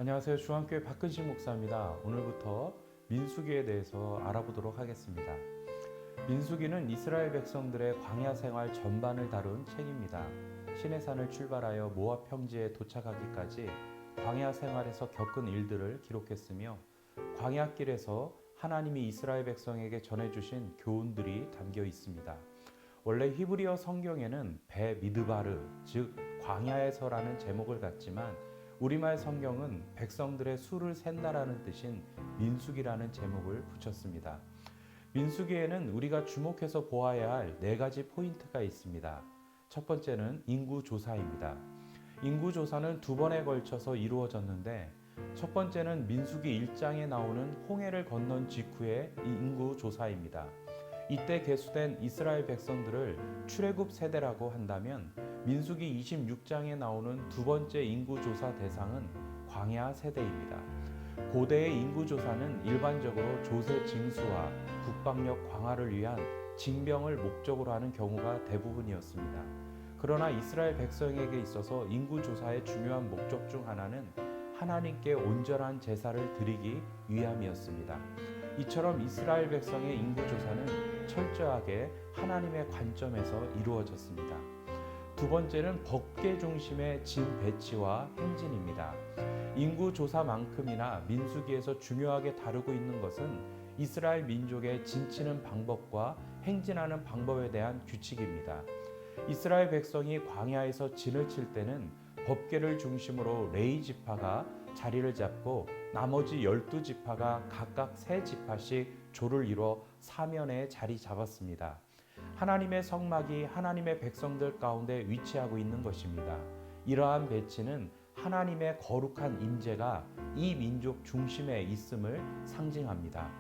안녕하세요. 중앙교회 박근식 목사입니다. 오늘부터 민수기에 대해서 알아보도록 하겠습니다. 민수기는 이스라엘 백성들의 광야 생활 전반을 다룬 책입니다. 시내산을 출발하여 모압 평지에 도착하기까지 광야 생활에서 겪은 일들을 기록했으며 광야길에서 하나님이 이스라엘 백성에게 전해주신 교훈들이 담겨 있습니다. 원래 히브리어 성경에는 배 미드바르, 즉 광야에서라는 제목을 갖지만 우리말 성경은 백성들의 수를 샌다라는 뜻인 민수기라는 제목을 붙였습니다. 민수기에는 우리가 주목해서 보아야 할 네 가지 포인트가 있습니다. 첫 번째는 인구조사입니다. 인구조사는 두 번에 걸쳐서 이루어졌는데 첫 번째는 민수기 1장에 나오는 홍해를 건넌 직후의 인구조사입니다. 이때 계수된 이스라엘 백성들을 출애굽 세대라고 한다면 민수기 26장에 나오는 두 번째 인구조사 대상은 광야 세대입니다. 고대의 인구조사는 일반적으로 조세 징수와 국방력 강화를 위한 징병을 목적으로 하는 경우가 대부분이었습니다. 그러나 이스라엘 백성에게 있어서 인구조사의 중요한 목적 중 하나는 하나님께 온전한 제사를 드리기 위함이었습니다. 이처럼 이스라엘 백성의 인구조사는 철저하게 하나님의 관점에서 이루어졌습니다. 두 번째는 법계 중심의 진 배치와 행진입니다. 인구조사만큼이나 민수기에서 중요하게 다루고 있는 것은 이스라엘 민족의 진치는 방법과 행진하는 방법에 대한 규칙입니다. 이스라엘 백성이 광야에서 진을 칠 때는 법궤를 중심으로 레위 지파가 자리를 잡고 나머지 12지파가 각각 3지파씩 조를 이뤄 사면에 자리 잡았습니다. 하나님의 성막이 하나님의 백성들 가운데 위치하고 있는 것입니다. 이러한 배치는 하나님의 거룩한 임재가 이 민족 중심에 있음을 상징합니다.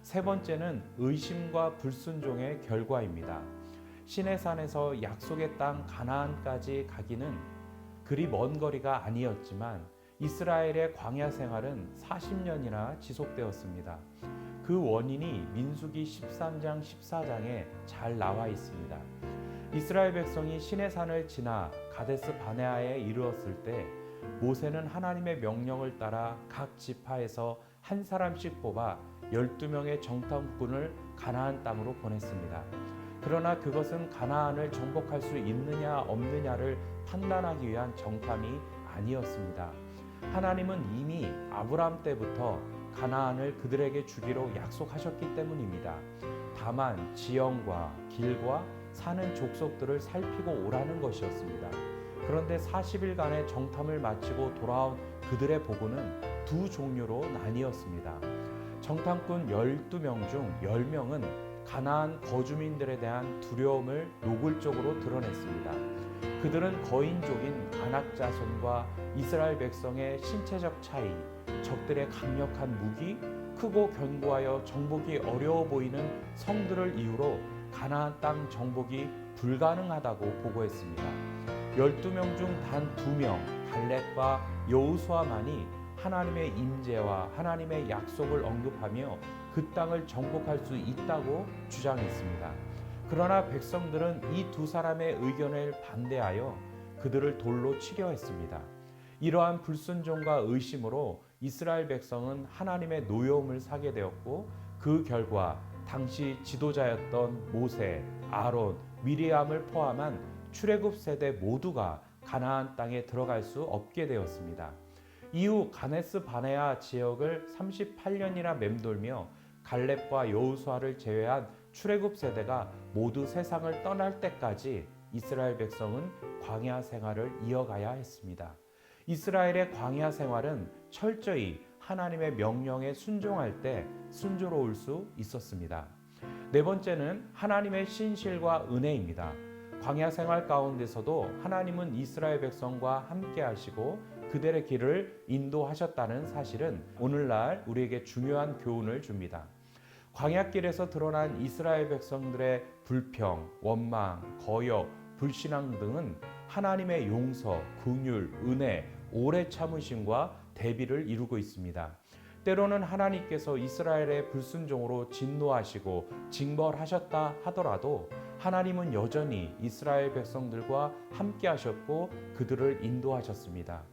세 번째는 의심과 불순종의 결과입니다. 시내산에서 약속의 땅 가나안까지 가기는 그리 먼 거리가 아니었지만 이스라엘의 광야 생활은 40년이나 지속되었습니다. 그 원인이 민수기 13장 14장에 잘 나와 있습니다. 이스라엘 백성이 시내산을 지나 가데스 바네아에 이르렀을 때 모세는 하나님의 명령을 따라 각 지파에서 한 사람씩 뽑아 12명의 정탐꾼을 가나안 땅으로 보냈습니다. 그러나 그것은 가나안을 정복할 수 있느냐 없느냐를 판단하기 위한 정탐이 아니었습니다. 하나님은 이미 아브라함 때부터 가나안을 그들에게 주기로 약속하셨기 때문입니다. 다만 지형과 길과 사는 족속들을 살피고 오라는 것이었습니다. 그런데 40일간의 정탐을 마치고 돌아온 그들의 보고는 두 종류로 나뉘었습니다. 정탐꾼 12명 중 10명은 가나안 거주민들에 대한 두려움을 노골적으로 드러냈습니다. 그들은 거인족인 아낙 자손과 이스라엘 백성의 신체적 차이, 적들의 강력한 무기, 크고 견고하여 정복이 어려워 보이는 성들을 이유로 가나안 땅 정복이 불가능하다고 보고했습니다. 12명 중 단 2명, 갈렙과 여호수아만이 하나님의 임재와 하나님의 약속을 언급하며 그 땅을 정복할 수 있다고 주장했습니다. 그러나 백성들은 이 두 사람의 의견을 반대하여 그들을 돌로 치려 했습니다. 이러한 불순종과 의심으로 이스라엘 백성은 하나님의 노여움을 사게 되었고 그 결과 당시 지도자였던 모세, 아론, 미리암을 포함한 출애굽 세대 모두가 가나안 땅에 들어갈 수 없게 되었습니다. 이후 가데스 바네아 지역을 38년이나 맴돌며 갈렙과 여호수아를 제외한 출애굽 세대가 모두 세상을 떠날 때까지 이스라엘 백성은 광야 생활을 이어가야 했습니다. 이스라엘의 광야 생활은 철저히 하나님의 명령에 순종할 때 순조로울 수 있었습니다. 네 번째는 하나님의 신실과 은혜입니다. 광야 생활 가운데서도 하나님은 이스라엘 백성과 함께 하시고 그들의 길을 인도하셨다는 사실은 오늘날 우리에게 중요한 교훈을 줍니다. 광야길에서 드러난 이스라엘 백성들의 불평, 원망, 거역, 불신앙 등은 하나님의 용서, 긍휼, 은혜, 오래 참으심과 대비를 이루고 있습니다. 때로는 하나님께서 이스라엘의 불순종으로 진노하시고 징벌하셨다 하더라도 하나님은 여전히 이스라엘 백성들과 함께 하셨고 그들을 인도하셨습니다.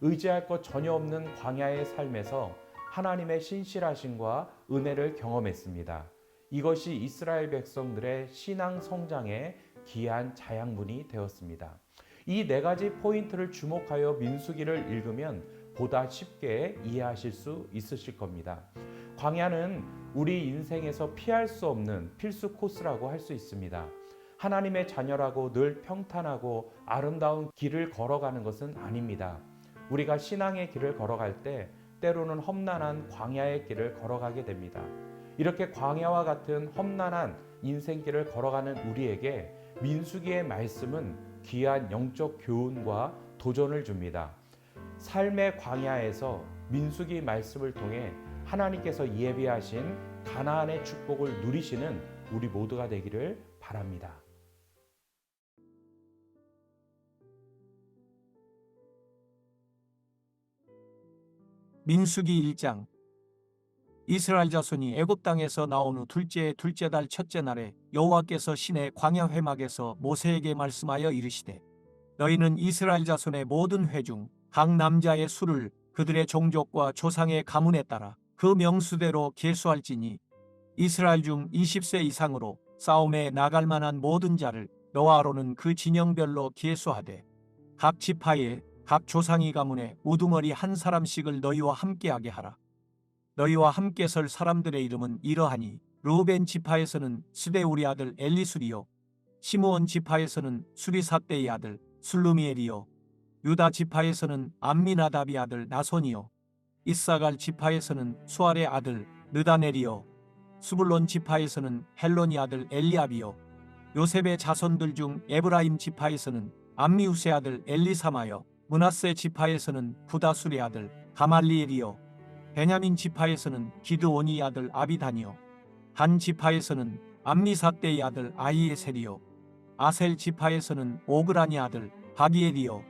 의지할 것 전혀 없는 광야의 삶에서 하나님의 신실하심과 은혜를 경험했습니다. 이것이 이스라엘 백성들의 신앙 성장의 귀한 자양분이 되었습니다. 이 네 가지 포인트를 주목하여 민수기를 읽으면 보다 쉽게 이해하실 수 있으실 겁니다. 광야는 우리 인생에서 피할 수 없는 필수 코스라고 할 수 있습니다. 하나님의 자녀라고 늘 평탄하고 아름다운 길을 걸어가는 것은 아닙니다. 우리가 신앙의 길을 걸어갈 때 때로는 험난한 광야의 길을 걸어가게 됩니다. 이렇게 광야와 같은 험난한 인생길을 걸어가는 우리에게 민수기의 말씀은 귀한 영적 교훈과 도전을 줍니다. 삶의 광야에서 민수기 말씀을 통해 하나님께서 예비하신 가나안의 축복을 누리시는 우리 모두가 되기를 바랍니다. 민수기 1장. 이스라엘 자손이 애굽 땅에서 나온 후 둘째 달 첫째 날에 여호와께서 시내 광야 회막에서 모세에게 말씀하여 이르시되 너희는 이스라엘 자손의 모든 회 중 각 남자의 수를 그들의 종족과 조상의 가문에 따라 그 명수대로 계수할지니 이스라엘 중 20세 이상으로 싸움에 나갈 만한 모든 자를 너와 아론은 그 진영별로 계수하되 각 지파에 각 조상의 가문에 우두머리 한 사람씩을 너희와 함께하게 하라. 너희와 함께 설 사람들의 이름은 이러하니 르우벤 지파에서는 스데우리 아들 엘리술이요 시므온 지파에서는 수리삿대의 아들 술루미엘이요 유다 지파에서는 암미나답의 아들 나손이요 이사갈 지파에서는 수알의 아들 느다넬이요 수불론 지파에서는 헬론의 아들 엘리압이요 요셉의 자손들 중 에브라임 지파에서는 암미우스의 아들 엘리사마요 므낫세 지파에서는 부다술의 아들 가말리엘이요 베냐민 지파에서는 기드온의 아들 아비단이요 단 지파에서는 암미삿대의 아들 아히에셀이요 아셀 지파에서는 오그란의 아들 바기엘이요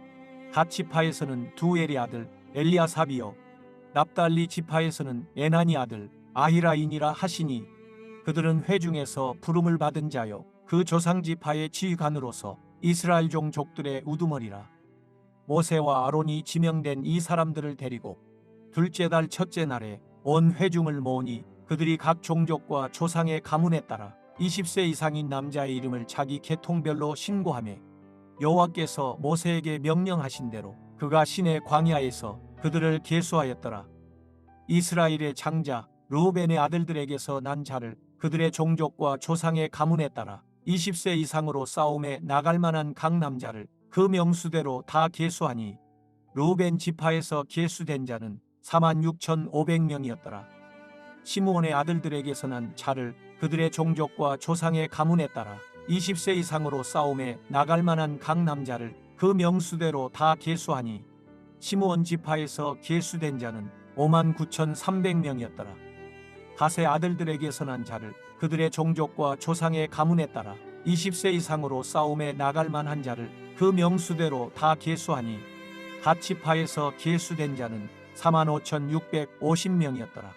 갓 지파에서는 두엘의 아들 엘리아삽이요 납달리 지파에서는 에난의 아들 아히라인이라 하시니 그들은 회중에서 부름을 받은 자요 그 조상 지파의 지휘관으로서 이스라엘 종족들의 우두머리라. 모세와 아론이 지명된 이 사람들을 데리고 둘째 달 첫째 날에 온 회중을 모으니 그들이 각 종족과 조상의 가문에 따라 20세 이상인 남자의 이름을 자기 계통별로 신고하며 여호와께서 모세에게 명령하신 대로 그가 시내 광야에서 그들을 계수하였더라. 이스라엘의 장자 르우벤의 아들들에게서 난 자를 그들의 종족과 조상의 가문에 따라 20세 이상으로 싸움에 나갈 만한 각 남자를 그 명수대로 다 계수하니 르우벤 지파에서 계수된 자는 46,500명이었더라. 시므온의 아들들에게서 난 자를 그들의 종족과 조상의 가문에 따라 20세 이상으로 싸움에 나갈 만한 각 남자를 그 명수대로 다 계수하니 시므온 지파에서 계수된 자는 59,300명이었더라. 갓의 아들들에게서 난 자를 그들의 종족과 조상의 가문에 따라 20세 이상으로 싸움에 나갈 만한 자를 그 명수대로 다 계수하니 갓 지파에서 계수된 자는 45,650명이었더라.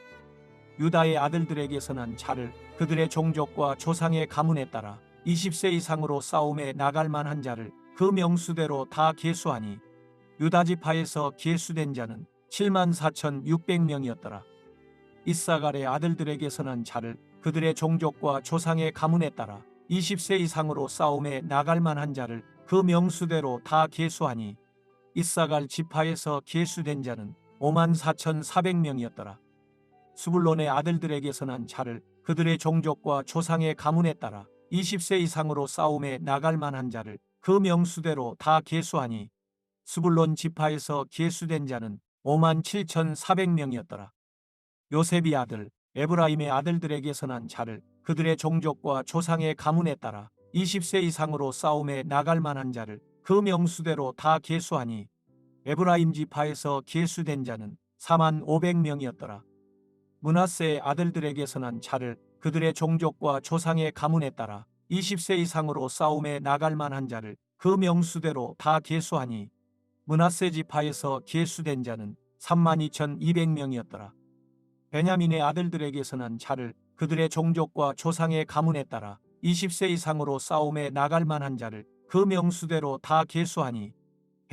유다의 아들들에게서 난 자를 그들의 종족과 조상의 가문에 따라 20세 이상으로 싸움에 나갈 만한 자를 그 명수대로 다 계수하니 유다 지파에서 계수된 자는 74,600명이었더라. 이사갈의 아들들에게서 난 자를 그들의 종족과 조상의 가문에 따라 20세 이상으로 싸움에 나갈 만한 자를 그 명수대로 다 계수하니 이사갈 지파에서 계수된 자는 54,400명이었더라. 수불론의 아들들에게서 난 자를 그들의 종족과 조상의 가문에 따라 20세 이상으로 싸움에 나갈 만한 자를 그 명수대로 다 계수하니 수불론 지파에서 계수된 자는 57,400명이었더라. 요셉의 아들 에브라임의 아들들에게서 난 자를 그들의 종족과 조상의 가문에 따라 20세 이상으로 싸움에 나갈 만한 자를 그 명수대로 다 계수하니 에브라임 지파에서 계수된 자는 45,000명이었더라. 므낫세의 아들들에게서 난 자를 그들의 종족과 조상의 가문에 따라 20세 이상으로 싸움에 나갈 만한 자를 그 명수대로 다 계수하니 므낫세 지파에서 계수된 자는 32,200명이었더라. 베냐민의 아들들에게서 난 자를 그들의 종족과 조상의 가문에 따라 20세 이상으로 싸움에 나갈 만한 자를 그 명수대로 다 계수하니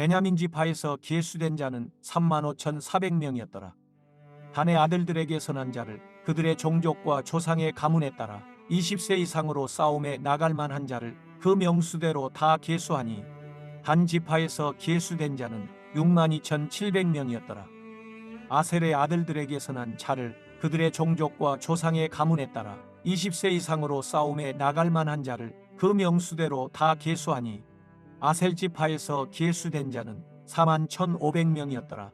베냐민 지파에서 계수된 자는 35,400명이었더라. 단의 아들들에게 선한 자를 그들의 종족과 조상의 가문에 따라 20세 이상으로 싸움에 나갈 만한 자를 그 명수대로 다 계수하니 단 지파에서 계수된 자는 62,700명이었더라. 아셀의 아들들에게 선한 자를 그들의 종족과 조상의 가문에 따라 20세 이상으로 싸움에 나갈 만한 자를 그 명수대로 다 계수하니 아셀 지파에서 계수된 자는 41,500명이었더라.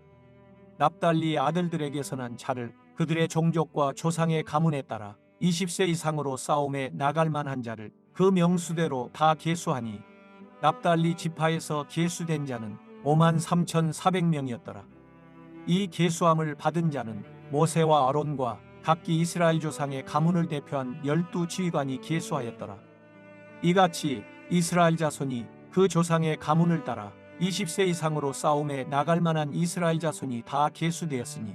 납달리 아들들에게 선한 자를 그들의 종족과 조상의 가문에 따라 20세 이상으로 싸움에 나갈 만한 자를 그 명수대로 다 계수하니 납달리 지파에서 계수된 자는 53,400명이었더라. 이 계수함을 받은 자는 모세와 아론과 각기 이스라엘 조상의 가문을 대표한 12지휘관이 계수하였더라. 이같이 이스라엘 자손이 그 조상의 가문을 따라 20세 이상으로 싸움에 나갈 만한 이스라엘 자손이 다 계수되었으니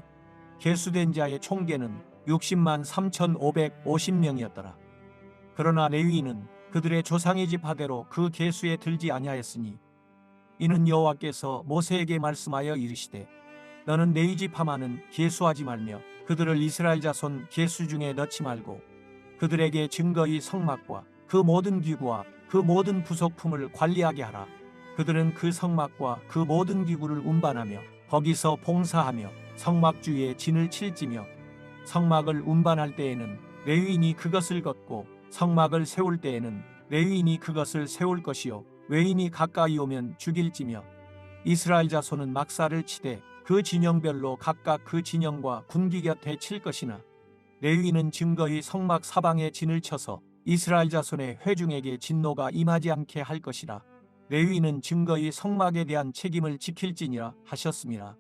계수된 자의 총계는 60만 3,550명이었더라. 그러나 레위인은 그들의 조상의 지파대로 그 계수에 들지 아니하였으니 이는 여호와께서 모세에게 말씀하여 이르시되 너는 네 지파만은 계수하지 말며 그들을 이스라엘 자손 계수 중에 넣지 말고 그들에게 증거의 성막과 그 모든 기구와 그 모든 부속품을 관리하게 하라. 그들은 그 성막과 그 모든 기구를 운반하며 거기서 봉사하며 성막 주위에 진을 칠지며 성막을 운반할 때에는 레위인이 그것을 걷고 성막을 세울 때에는 레위인이 그것을 세울 것이요 외인이 가까이 오면 죽일지며 이스라엘 자손은 막사를 치되 그 진영별로 각각 그 진영과 군기 곁에 칠 것이나 레위인은 증거의 성막 사방에 진을 쳐서 이스라엘 자손의 회중에게 진노가 임하지 않게 할 것이라. 레위인은 증거의 성막에 대한 책임을 지킬지니라 하셨습니다.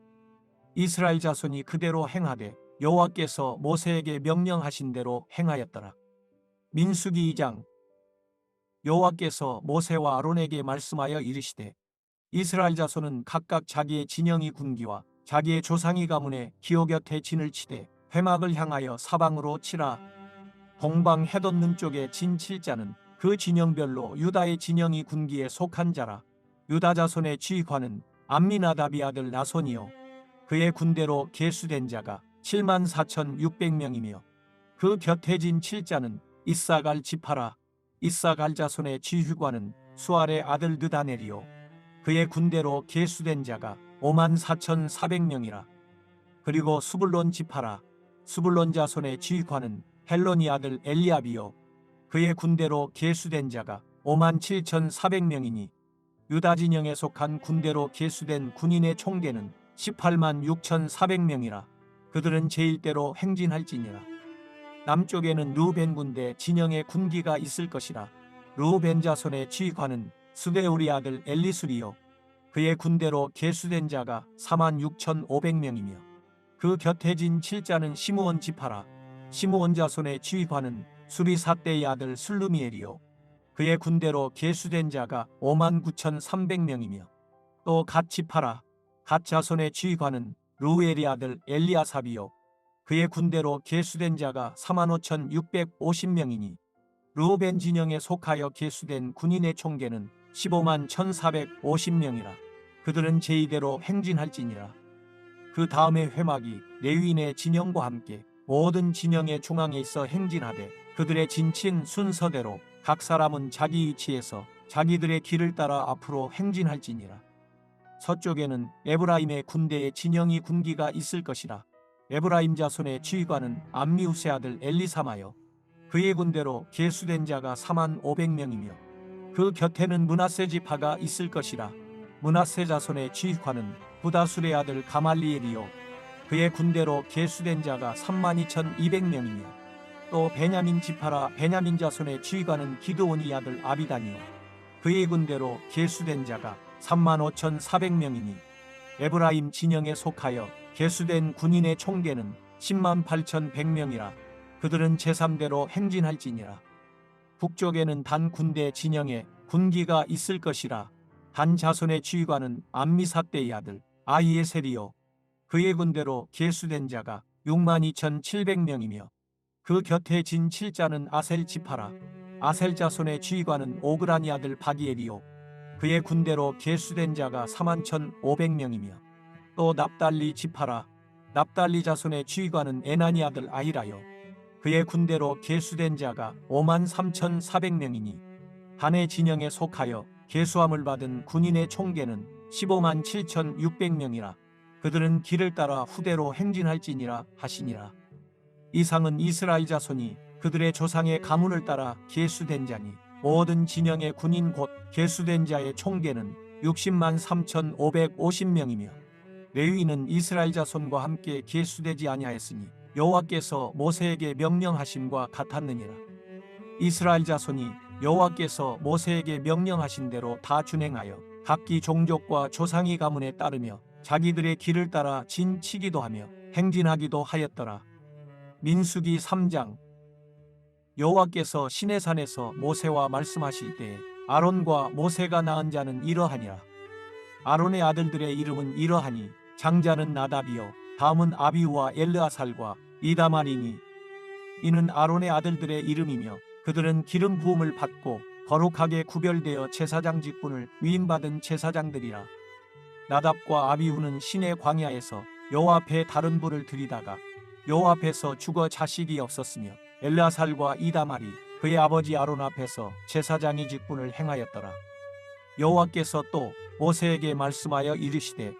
이스라엘 자손이 그대로 행하되 여호와께서 모세에게 명령하신 대로 행하였더라. 민수기 2장. 여호와께서 모세와 아론에게 말씀하여 이르시되 이스라엘 자손은 각각 자기의 진영이 군기와 자기의 조상이 가문에 기호 곁에 진을 치되 회막을 향하여 사방으로 치라. 동방 해돋는 쪽에 진 칠자는 그 진영별로 유다의 진영이 군기에 속한 자라. 유다 자손의 지휘관은 암미나답이 아들 나손이요 그의 군대로 계수된 자가 74,600명이며 그 곁에 진 칠자는 이사갈 지파라. 이사갈 자손의 지휘관은 수알의 아들 느다넬이요 그의 군대로 계수된 자가 54,400명이라. 그리고 수불론 지파라. 수불론 자손의 지휘관은 헬론이 아들 엘리압이요 그의 군대로 계수된 자가 57,400명이니 유다 진영에 속한 군대로 계수된 군인의 총계는 18만 6,400명이라. 그들은 제1대로 행진할지니라. 남쪽에는 르우벤 군대 진영의 군기가 있을 것이라. 르우벤 자손의 지휘관은 스데우리 아들 엘리술이요 그의 군대로 계수된 자가 46,500명이며 그 곁에 진 칠자는 시므온 지파라. 시므온 자손의 지휘관은 수리사떼의 아들 슬루미엘이요 그의 군대로 계수된 자가 59,300명이며 또 갓 지파라. 갓 자손의 지휘관은 루엘의 아들 엘리아삽이요 그의 군대로 계수된 자가 45,650명이니 르우벤 진영에 속하여 계수된 군인의 총계는 15만 1,450명이라. 그들은 제2대로 행진할지니라. 그 다음에 회막이 레위인의 진영과 함께 모든 진영의 중앙에 있어 행진하되 그들의 진친 순서대로 각 사람은 자기 위치에서 자기들의 길을 따라 앞으로 행진할지니라. 서쪽에는 에브라임의 군대의 진영이 군기가 있을 것이라. 에브라임 자손의 지휘관은 암미우스의 아들 엘리사마요 그의 군대로 계수된 자가 45,000명이며 그 곁에는 므낫세 지파가 있을 것이라. 므낫세 자손의 지휘관은 부다술의 아들 가말리엘이요 그의 군대로 계수된 자가 32,200명이며 또 베냐민 지파라. 베냐민 자손의 지휘관은 기드온의 아들 아비단이요 그의 군대로 계수된 자가 35,400명이니 에브라임 진영에 속하여 계수된 군인의 총계는 10만 8,100명이라. 그들은 제3대로 행진할지니라. 북쪽에는 단 군대 진영에 군기가 있을 것이라. 단 자손의 지휘관은 암미사떼의 아들 아히에셀이요 그의 군대로 계수된 자가 62,700명이며 그 곁에 진 칠자는 아셀 지파라. 아셀 자손의 지휘관은 오그라니 아들 바기엘이요 그의 군대로 계수된 자가 41,500명이며 또 납달리 지파라. 납달리 자손의 지휘관은 에나니 아들 아히라요. 그의 군대로 계수된 자가 53,400명이니 단의 진영에 속하여 계수함을 받은 군인의 총계는 157,600명이라. 그들은 길을 따라 후대로 행진할지니라 하시니라. 이상은 이스라엘 자손이 그들의 조상의 가문을 따라 계수된 자니 모든 진영의 군인 곧 계수된 자의 총계는 603,550명이며 레위인은 이스라엘 자손과 함께 계수되지 아니하였으니 여호와께서 모세에게 명령하심과 같았느니라. 이스라엘 자손이 여호와께서 모세에게 명령하신 대로 다 준행하여 각기 종족과 조상의 가문에 따르며 자기들의 길을 따라 진치기도 하며 행진하기도 하였더라. 민수기 3장. 여호와께서 시내산에서 모세와 말씀하실 때에 아론과 모세가 낳은 자는 이러하니라. 아론의 아들들의 이름은 이러하니 장자는 나답이요 다음은 아비후와 엘르아살과 이다말이니 이는 아론의 아들들의 이름이며 그들은 기름 부음을 받고 거룩하게 구별되어 제사장 직분을 위임받은 제사장들이라. 나답과 아비후는 시내 광야에서 여호와 앞에 다른 불을 들이다가 여호와 앞에서 죽어 자식이 없었으며 엘르아살과 이다말이 그의 아버지 아론 앞에서 제사장의 직분을 행하였더라. 여호와께서 또 모세에게 말씀하여 이르시되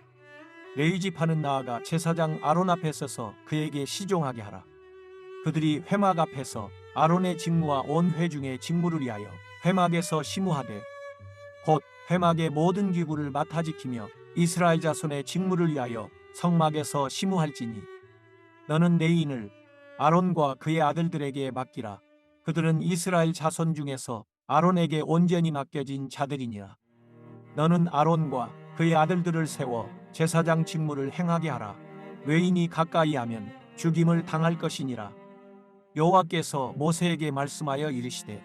레위 지파는 나아가 제사장 아론 앞에 서서 그에게 시종하게 하라. 그들이 회막 앞에서 아론의 직무와 온 회중의 직무를 위하여 회막에서 시무하되 곧 회막의 모든 기구를 맡아 지키며 이스라엘 자손의 직무를 위하여 성막에서 시무할지니 너는 레위인을 아론과 그의 아들들에게 맡기라. 그들은 이스라엘 자손 중에서 아론에게 온전히 맡겨진 자들이니라. 너는 아론과 그의 아들들을 세워 제사장 직무를 행하게 하라. 외인이 가까이 하면 죽임을 당할 것이니라. 여호와께서 모세에게 말씀하여 이르시되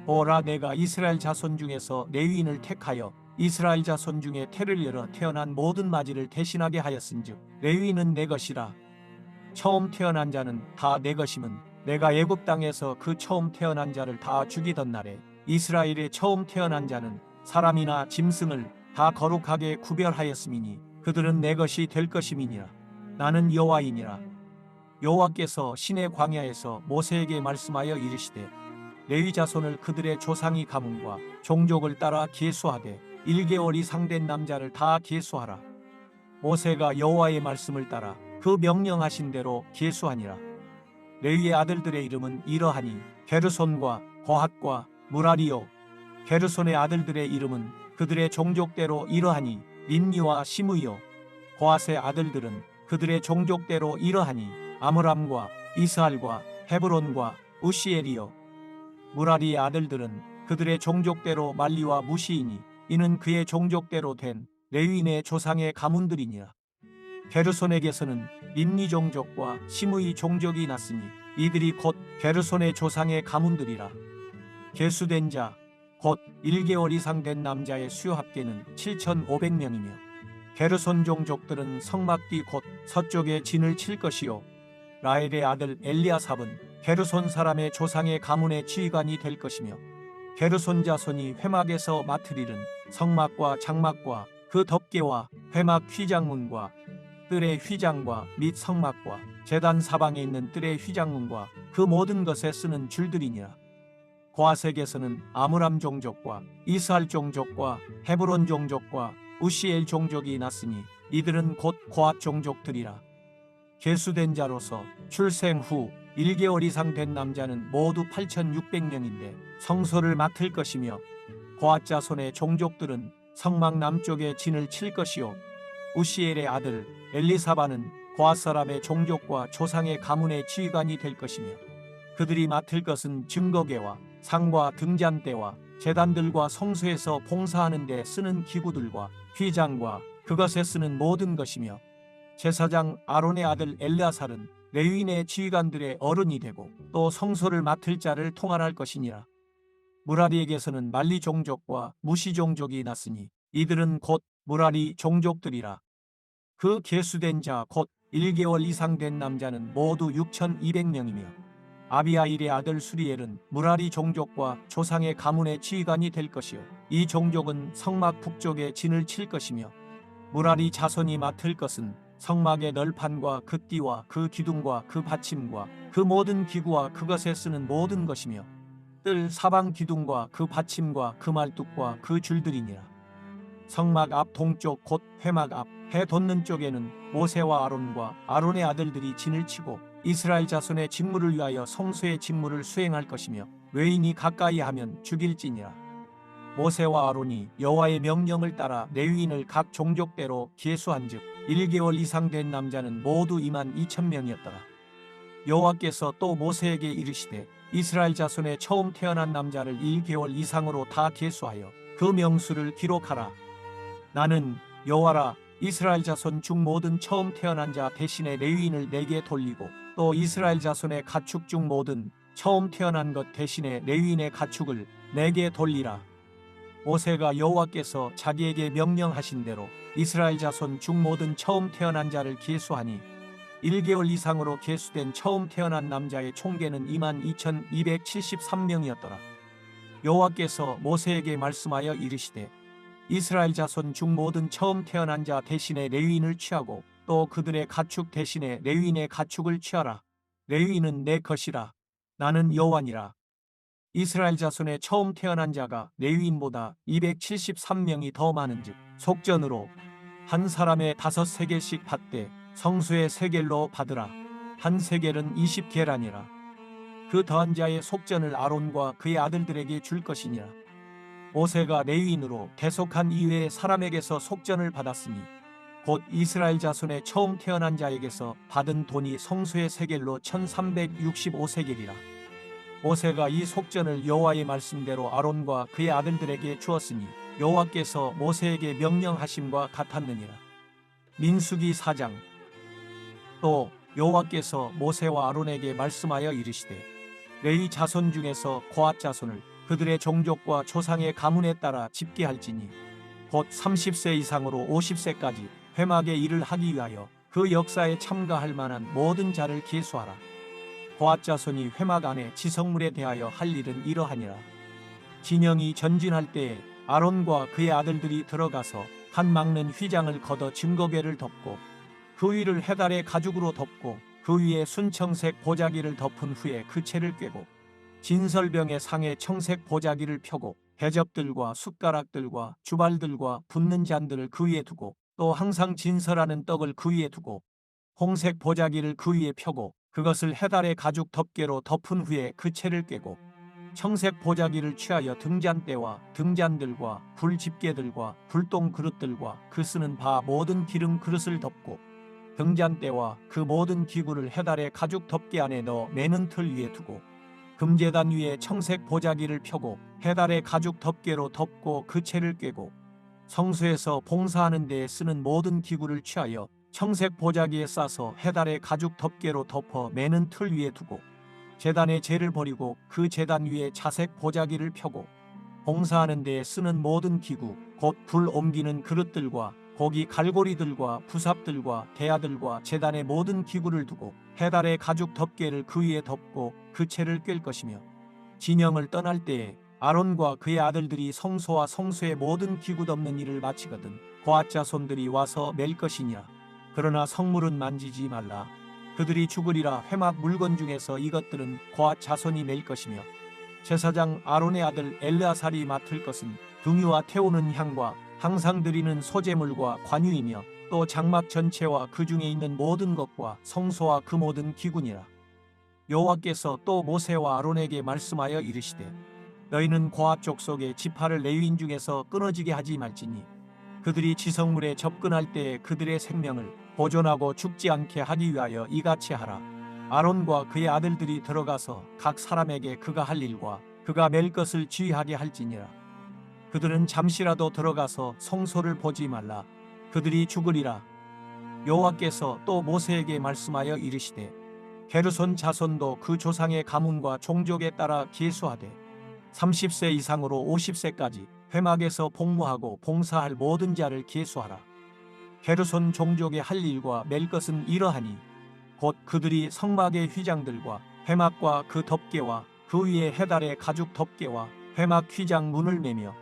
보라 내가 이스라엘 자손 중에서 레위인을 택하여 이스라엘 자손 중에 태를 열어 태어난 모든 마지를 대신하게 하였은즉 레위인은 내 것이라. 처음 태어난 자는 다 내 것임은 내가 애굽 땅에서 그 처음 태어난 자를 다 죽이던 날에 이스라엘의 처음 태어난 자는 사람이나 짐승을 다 거룩하게 구별하였음이니 그들은 내 것이 될 것임이니라. 나는 여호와이니라. 여호와께서 시내 광야에서 모세에게 말씀하여 이르시되 레위 자손을 그들의 조상의 가문과 종족을 따라 계수하되 1개월 이상 된 남자를 다 계수하라. 모세가 여호와의 말씀을 따라 그 명령하신 대로 계수하니라. 레위의 아들들의 이름은 이러하니 게르손과 거핫과 무라리요. 게르손의 아들들의 이름은 그들의 종족대로 이러하니 림니와 시므요. 거핫의 아들들은 그들의 종족대로 이러하니 아므람과 이스할과 헤브론과 우시엘이요. 무라리의 아들들은 그들의 종족대로 말리와 무시이니 이는 그의 종족대로 된 레위인의 조상의 가문들이니라. 게르손에게서는 림니 종족과 시므이 종족이 났으니 이들이 곧 게르손의 조상의 가문들이라. 계수된 자 곧 1개월 이상 된 남자의 수요 합계는 7,500명이며 게르손 종족들은 성막 뒤 곧 서쪽에 진을 칠 것이요 라헬의 아들 엘리아삽은 게르손 사람의 조상의 가문의 지휘관이 될 것이며 게르손 자손이 회막에서 맡을 일은 성막과 장막과 그 덮개와 회막 휘장문과 뜰의 휘장과 및 성막과 제단 사방에 있는 뜰의 휘장문과 그 모든 것에 쓰는 줄들이니라. 고아색에서는 아므람 종족과 이스할 종족과 헤브론 종족과 우시엘 종족이 났으니 이들은 곧 고앗 종족들이라. 계수된 자로서 출생 후 1개월 이상 된 남자는 모두 8,600명인데 성소를 맡을 것이며 고앗 자손의 종족들은 성막 남쪽에 진을 칠 것이요 우시엘의 아들 엘리사바는 고앗 사람의 종족과 조상의 가문의 지휘관이 될 것이며 그들이 맡을 것은 증거계와 상과 등잔대와 제단들과 성소에서 봉사하는 데 쓰는 기구들과 휘장과 그것에 쓰는 모든 것이며 제사장 아론의 아들 엘르아살은 레위인의 지휘관들의 어른이 되고 또 성소를 맡을 자를 통할할 것이니라. 무라리에게서는 말리 종족과 무시 종족이 났으니 이들은 곧 무라리 종족들이라. 그 계수된 자 곧 1개월 이상 된 남자는 모두 6,200명이며 아비아일의 아들 수리엘은 무라리 종족과 조상의 가문의 지휘관이 될 것이요 이 종족은 성막 북쪽에 진을 칠 것이며 무라리 자손이 맡을 것은 성막의 널판과 그 띠와 그 기둥과 그 받침과 그 모든 기구와 그것에 쓰는 모든 것이며 뜰 사방 기둥과 그 받침과 그 말뚝과 그 줄들이니라. 성막 앞 동쪽 곧 회막 앞 해 돋는 쪽에는 모세와 아론과 아론의 아들들이 진을 치고 이스라엘 자손의 직무를 위하여 성소의 직무를 수행할 것이며 외인이 가까이 하면 죽일지니라. 모세와 아론이 여호와의 명령을 따라 레위인을 각 종족대로 계수한즉 1개월 이상 된 남자는 모두 22,000명이었더라. 여호와께서 또 모세에게 이르시되 이스라엘 자손의 처음 태어난 남자를 1개월 이상으로 다 계수하여 그 명수를 기록하라. 나는 여호와라. 이스라엘 자손 중 모든 처음 태어난 자 대신에 레위인을 내게 돌리고 또 이스라엘 자손의 가축 중 모든 처음 태어난 것 대신에 레위인의 가축을 내게 돌리라. 모세가 여호와께서 자기에게 명령하신 대로 이스라엘 자손 중 모든 처음 태어난 자를 계수하니 1개월 이상으로 계수된 처음 태어난 남자의 총계는 22,273명이었더라. 여호와께서 모세에게 말씀하여 이르시되 이스라엘 자손 중 모든 처음 태어난 자 대신에 레위인을 취하고 또 그들의 가축 대신에 레위인의 가축을 취하라. 레위인은 내 것이라. 나는 여호와니라. 이스라엘 자손의 처음 태어난 자가 레위인보다 273명이 더 많은즉 속전으로 한 사람의 5세겔씩 받되 성수의 세겔로 받으라. 한 세겔은 20계란이라. 그 더한 자의 속전을 아론과 그의 아들들에게 줄 것이니라. 모세가 레위인으로 대속한 이외의 사람에게서 속전을 받았으니 곧 이스라엘 자손의 처음 태어난 자에게서 받은 돈이 성수의 세겔로 1365세겔이라. 모세가 이 속전을 여호와의 말씀대로 아론과 그의 아들들에게 주었으니 여호와께서 모세에게 명령하심과 같았느니라. 민수기 4장. 또 여호와께서 모세와 아론에게 말씀하여 이르시되 레위 자손 중에서 고앗 자손을 그들의 종족과 조상의 가문에 따라 집계할지니 곧 30세 이상으로 50세까지 회막의 일을 하기 위하여 그 역사에 참가할 만한 모든 자를 계수하라. 고앗 자손이 회막 안에 지성물에 대하여 할 일은 이러하니라. 진영이 전진할 때에 아론과 그의 아들들이 들어가서 한 막는 휘장을 걷어 증거궤를 덮고 그 위를 해달의 가죽으로 덮고 그 위에 순청색 보자기를 덮은 후에 그 채를 꿰고 진설병의 상에 청색 보자기를 펴고 대접들과 숟가락들과 주발들과 붓는 잔들을 그 위에 두고 또 항상 진설하는 떡을 그 위에 두고 홍색 보자기를 그 위에 펴고 그것을 해달의 가죽 덮개로 덮은 후에 그 채를 꿰고 청색 보자기를 취하여 등잔대와 등잔들과 불집게들과 불똥 그릇들과 그 쓰는 바 모든 기름 그릇을 덮고 등잔대와 그 모든 기구를 해달의 가죽 덮개 안에 넣어 매는 틀 위에 두고 금제단 위에 청색 보자기를 펴고 해달의 가죽 덮개로 덮고 그 채를 꿰고 성소에서 봉사하는 데에 쓰는 모든 기구를 취하여 청색 보자기에 싸서 해달의 가죽 덮개로 덮어 매는 틀 위에 두고 제단의 재를 버리고 그 제단 위에 자색 보자기를 펴고 봉사하는 데에 쓰는 모든 기구 곧 불 옮기는 그릇들과 고기 갈고리들과 부삽들과 대야들과 제단의 모든 기구를 두고 해달의 가죽 덮개를 그 위에 덮고 그 채를 꿰 것이며 진영을 떠날 때에 아론과 그의 아들들이 성소와 성소의 모든 기구 덮는 일을 마치거든 고앗 자손들이 와서 맬 것이니라. 그러나 성물은 만지지 말라. 그들이 죽으리라. 회막 물건 중에서 이것들은 고앗 자손이 맬 것이며 제사장 아론의 아들 엘르아살이 맡을 것은 등유와 태우는 향과 항상 드리는 소제물과 관유이며 또 장막 전체와 그 중에 있는 모든 것과 성소와 그 모든 기구니라. 여호와께서 또 모세와 아론에게 말씀하여 이르시되 너희는 고앗 족속의 지파를 레위인 중에서 끊어지게 하지 말지니 그들이 지성물에 접근할 때에 그들의 생명을 보존하고 죽지 않게 하기 위하여 이같이 하라. 아론과 그의 아들들이 들어가서 각 사람에게 그가 할 일과 그가 맬 것을 지휘하게 할지니라. 그들은 잠시라도 들어가서 성소를 보지 말라. 그들이 죽으리라. 여호와께서 또 모세에게 말씀하여 이르시되 게르손 자손도 그 조상의 가문과 종족에 따라 계수하되 30세 이상으로 50세까지 회막에서 복무하고 봉사할 모든 자를 계수하라. 게르손 종족의 할 일과 맬 것은 이러하니 곧 그들이 성막의 휘장들과 회막과 그 덮개와 그 위에 해달의 가죽 덮개와 회막 휘장 문을 매며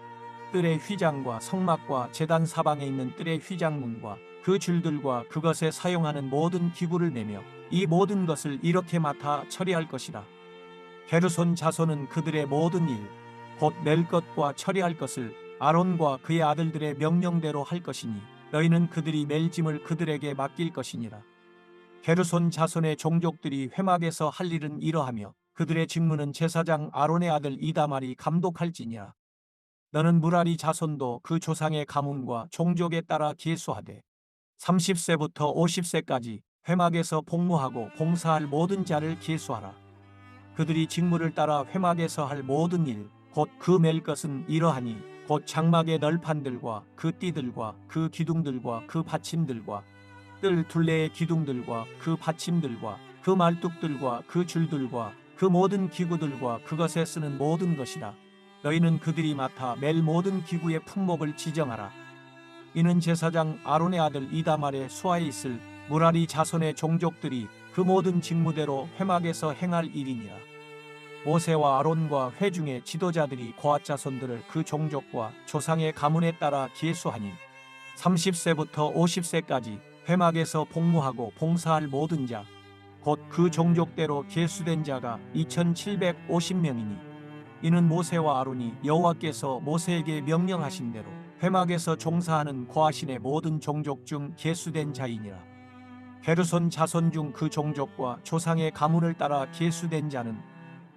뜰의 휘장과 성막과 제단 사방에 있는 뜰의 휘장문과 그 줄들과 그것에 사용하는 모든 기구를 내며 이 모든 것을 이렇게 맡아 처리할 것이라. 게르손 자손은 그들의 모든 일, 곧 낼 것과 처리할 것을 아론과 그의 아들들의 명령대로 할 것이니 너희는 그들이 멜 짐을 그들에게 맡길 것이니라. 게르손 자손의 종족들이 회막에서 할 일은 이러하며 그들의 직무는 제사장 아론의 아들 이다말이 감독할지니라. 너는 무라리 자손도 그 조상의 가문과 종족에 따라 계수하되 30세부터 50세까지 회막에서 복무하고 봉사할 모든 자를 계수하라. 그들이 직무를 따라 회막에서 할 모든 일, 곧 그 맬 것은 이러하니 곧 장막의 널판들과 그 띠들과 그 기둥들과 그 받침들과 뜰 둘레의 기둥들과 그 받침들과 그 말뚝들과 그 줄들과 그 모든 기구들과 그것에 쓰는 모든 것이라. 너희는 그들이 맡아 맬 모든 기구의 품목을 지정하라. 이는 제사장 아론의 아들 이다말의 수하에 있을 무라리 자손의 종족들이 그 모든 직무대로 회막에서 행할 일이니라. 모세와 아론과 회중의 지도자들이 거앗 자손들을 그 종족과 조상의 가문에 따라 계수하니 30세부터 50세까지 회막에서 복무하고 봉사할 모든 자, 곧 그 종족대로 계수된 자가 2750명이니 이는 모세와 아론이 여호와께서 모세에게 명령하신 대로 회막에서 종사하는 거하신의 모든 종족 중 계수된 자이니라. 게르손 자손 중 그 종족과 조상의 가문을 따라 계수된 자는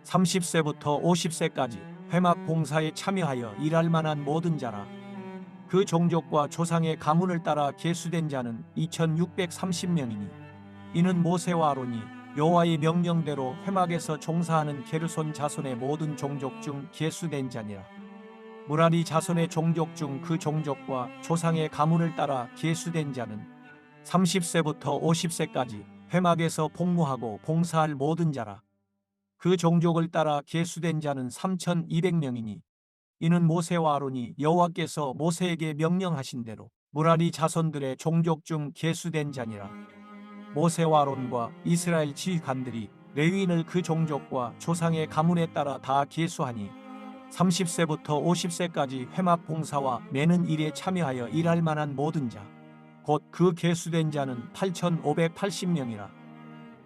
30세부터 50세까지 회막 봉사에 참여하여 일할 만한 모든 자라. 그 종족과 조상의 가문을 따라 계수된 자는 2630명이니 이는 모세와 아론이 여호와의 명령대로 회막에서 종사하는 게르손 자손의 모든 종족 중 계수된 자니라. 무라리 자손의 종족 중 그 종족과 조상의 가문을 따라 계수된 자는 30세부터 50세까지 회막에서 복무하고 봉사할 모든 자라. 그 종족을 따라 계수된 자는 3200명이니 이는 모세와 아론이 여호와께서 모세에게 명령하신 대로 무라리 자손들의 종족 중 계수된 자니라. 모세와 아론과 이스라엘 지휘관들이 레위인을 그 종족과 조상의 가문에 따라 다 계수하니 30세부터 50세까지 회막 봉사와 매는 일에 참여하여 일할 만한 모든 자, 곧 그 계수된 자는 8580명이라.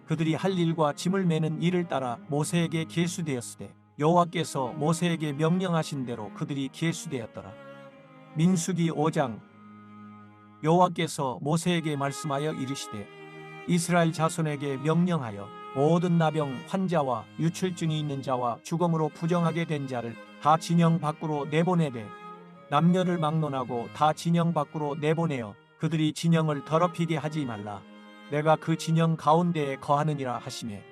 그들이 할 일과 짐을 매는 일을 따라 모세에게 계수되었으되 여호와께서 모세에게 명령하신 대로 그들이 계수되었더라. 민수기 5장. 여호와께서 모세에게 말씀하여 이르시되 이스라엘 자손에게 명령하여 모든 나병 환자와 유출증이 있는 자와 죽음으로 부정하게 된 자를 다 진영 밖으로 내보내되 남녀를 막론하고 다 진영 밖으로 내보내어 그들이 진영을 더럽히게 하지 말라. 내가 그 진영 가운데에 거하느니라 하시매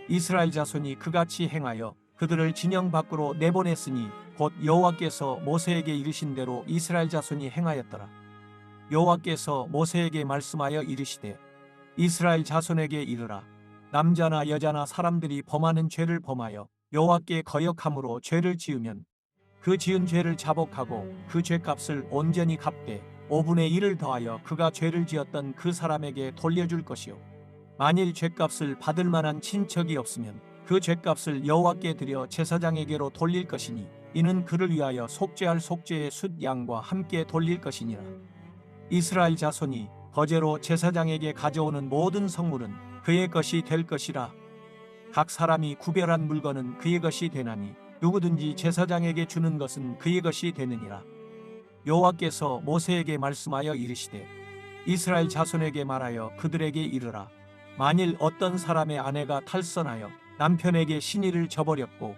이스라엘 자손이 그같이 행하여 그들을 진영 밖으로 내보냈으니 곧 여호와께서 모세에게 이르신 대로 이스라엘 자손이 행하였더라. 여호와께서 모세에게 말씀하여 이르시되 이스라엘 자손에게 이르라. 남자나 여자나 사람들이 범하는 죄를 범하여 여호와께 거역함으로 죄를 지으면 그 지은 죄를 자복하고 그 죄값을 온전히 갚되 5분의 1을 더하여 그가 죄를 지었던 그 사람에게 돌려줄 것이요 만일 죄값을 받을 만한 친척이 없으면 그 죄값을 여호와께 드려 제사장에게로 돌릴 것이니 이는 그를 위하여 속죄할 속죄의 숫 양과 함께 돌릴 것이니라. 이스라엘 자손이 거제로 제사장에게 가져오는 모든 성물은 그의 것이 될 것이라. 각 사람이 구별한 물건은 그의 것이 되나니 누구든지 제사장에게 주는 것은 그의 것이 되느니라. 여호와께서 모세에게 말씀하여 이르시되 이스라엘 자손에게 말하여 그들에게 이르라. 만일 어떤 사람의 아내가 탈선하여 남편에게 신의를 저버렸고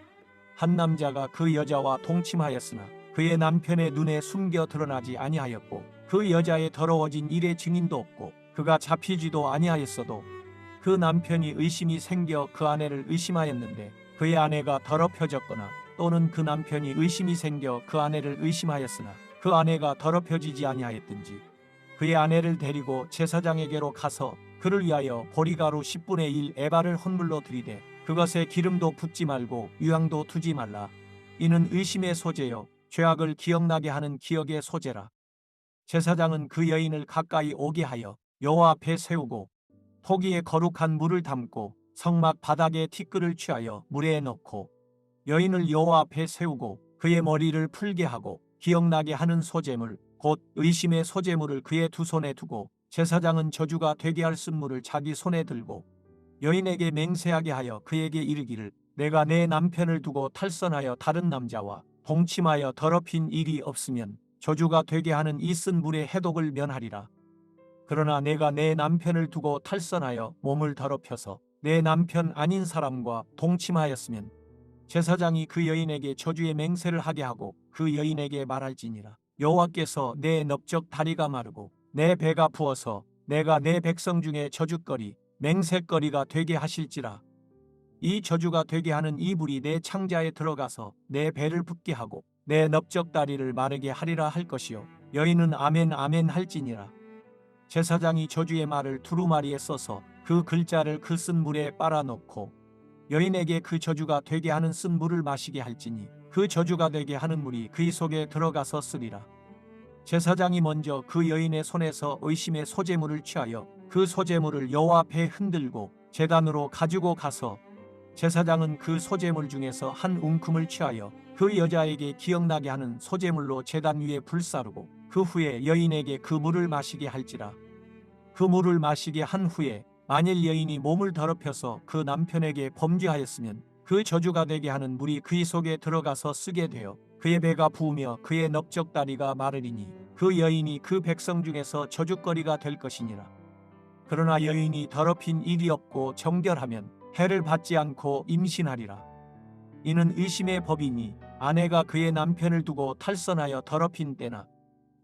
한 남자가 그 여자와 동침하였으나 그의 남편의 눈에 숨겨 드러나지 아니하였고 그 여자의 더러워진 일의 증인도 없고 그가 잡히지도 아니하였어도 그 남편이 의심이 생겨 그 아내를 의심하였는데 그의 아내가 더럽혀졌거나 또는 그 남편이 의심이 생겨 그 아내를 의심하였으나 그 아내가 더럽혀지지 아니하였든지 그의 아내를 데리고 제사장에게로 가서 그를 위하여 보리가루 10분의 1 에바를 헌물로 드리되 그것에 기름도 붓지 말고 유향도 두지 말라. 이는 의심의 소재요 죄악을 기억나게 하는 기억의 소재라. 제사장은 그 여인을 가까이 오게 하여 여호와 앞에 세우고 토기에 거룩한 물을 담고 성막 바닥에 티끌을 취하여 물에 넣고 여인을 여호와 앞에 세우고 그의 머리를 풀게 하고 기억나게 하는 소재물 곧 의심의 소재물을 그의 두 손에 두고 제사장은 저주가 되게 할 쓴물을 자기 손에 들고 여인에게 맹세하게 하여 그에게 이르기를 내가 내 남편을 두고 탈선하여 다른 남자와 동침하여 더럽힌 일이 없으면 저주가 되게 하는 이 쓴 물의 해독을 면하리라. 그러나 내가 내 남편을 두고 탈선하여 몸을 더럽혀서 내 남편 아닌 사람과 동침하였으면 제사장이 그 여인에게 저주의 맹세를 하게 하고 그 여인에게 말할지니라. 여호와께서 내 넓적 다리가 마르고 내 배가 부어서 내가 내 백성 중에 저주거리 맹세거리가 되게 하실지라. 이 저주가 되게 하는 이 불이 내 창자에 들어가서 내 배를 붓게 하고 내 넓적 다리를 마르게 하리라 할 것이요 여인은 아멘 아멘 할지니라. 제사장이 저주의 말을 두루마리에 써서 그 글자를 그 쓴 물에 빨아넣고 여인에게 그 저주가 되게 하는 쓴 물을 마시게 할지니 그 저주가 되게 하는 물이 그의 속에 들어가서 쓰리라. 제사장이 먼저 그 여인의 손에서 의심의 소재물을 취하여 그 소재물을 여호와 앞에 흔들고 제단으로 가지고 가서 제사장은 그 소재물 중에서 한 웅큼을 취하여 그 여자에게 기억나게 하는 소재물로 제단 위에 불사르고 그 후에 여인에게 그 물을 마시게 할지라. 그 물을 마시게 한 후에 만일 여인이 몸을 더럽혀서 그 남편에게 범죄하였으면 그 저주가 되게 하는 물이 그의 속에 들어가서 쓰게 되어 그의 배가 부으며 그의 넓적 다리가 마르리니 그 여인이 그 백성 중에서 저주거리가 될 것이니라. 그러나 여인이 더럽힌 일이 없고 정결하면 해를 받지 않고 임신하리라. 이는 의심의 법이니 아내가 그의 남편을 두고 탈선하여 더럽힌 때나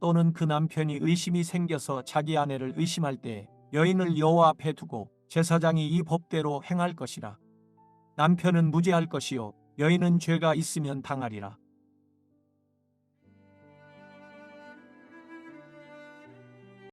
또는 그 남편이 의심이 생겨서 자기 아내를 의심할 때에 여인을 여호와 앞에 두고 제사장이 이 법대로 행할 것이라. 남편은 무죄할 것이요 여인은 죄가 있으면 당하리라.